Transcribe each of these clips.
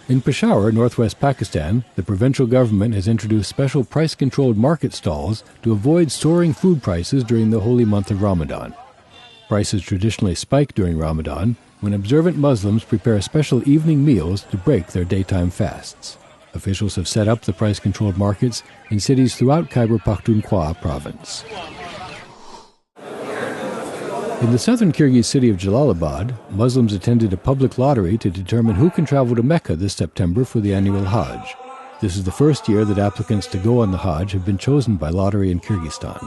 In Peshawar, northwest Pakistan, the provincial government has introduced special price-controlled market stalls to avoid soaring food prices during the holy month of Ramadan. Prices traditionally spike during Ramadan when observant Muslims prepare special evening meals to break their daytime fasts. Officials have set up the price-controlled markets in cities throughout Khyber Pakhtunkhwa province. In the southern Kyrgyz city of Jalalabad, Muslims attended a public lottery to determine who can travel to Mecca this September for the annual Hajj. This is the first year that applicants to go on the Hajj have been chosen by lottery in Kyrgyzstan.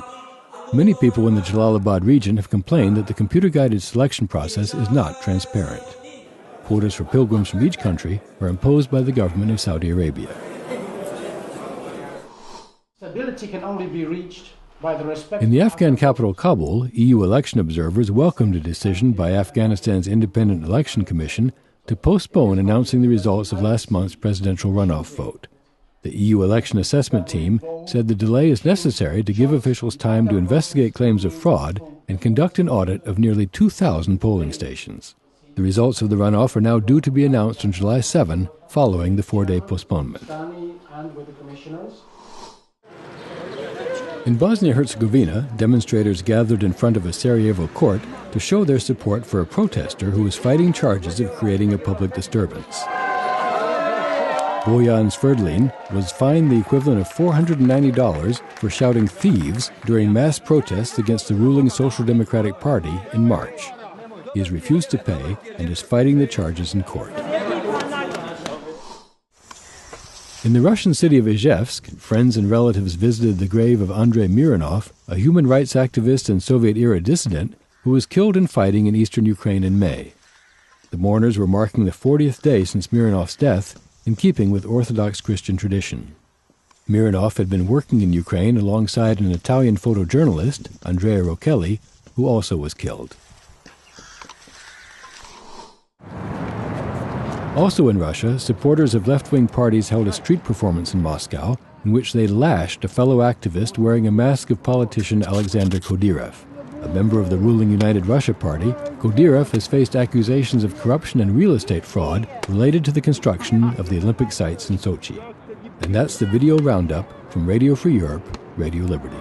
Many people in the Jalalabad region have complained that the computer-guided selection process is not transparent. Quotas for pilgrims from each country are imposed by the government of Saudi Arabia. Stability can only be reached in the Afghan capital Kabul, EU election observers welcomed a decision by Afghanistan's Independent Election Commission to postpone announcing the results of last month's presidential runoff vote. The EU election assessment team said the delay is necessary to give officials time to investigate claims of fraud and conduct an audit of nearly 2,000 polling stations. The results of the runoff are now due to be announced on July 7, following the 4-day postponement. In Bosnia-Herzegovina, demonstrators gathered in front of a Sarajevo court to show their support for a protester who was fighting charges of creating a public disturbance. Bojan Sverdlin was fined the equivalent of $490 for shouting "thieves" during mass protests against the ruling Social Democratic Party in March. He has refused to pay and is fighting the charges in court. In the Russian city of Izhevsk, friends and relatives visited the grave of Andrei Mironov, a human rights activist and Soviet-era dissident who was killed in fighting in eastern Ukraine in May. The mourners were marking the 40th day since Mironov's death, in keeping with Orthodox Christian tradition. Mironov had been working in Ukraine alongside an Italian photojournalist, Andrea Rocchelli, who also was killed. Also in Russia, supporters of left-wing parties held a street performance in Moscow in which they lashed a fellow activist wearing a mask of politician Alexander Kadyrov. A member of the ruling United Russia Party, Kadyrov has faced accusations of corruption and real estate fraud related to the construction of the Olympic sites in Sochi. And that's the video roundup from Radio Free Europe, Radio Liberty.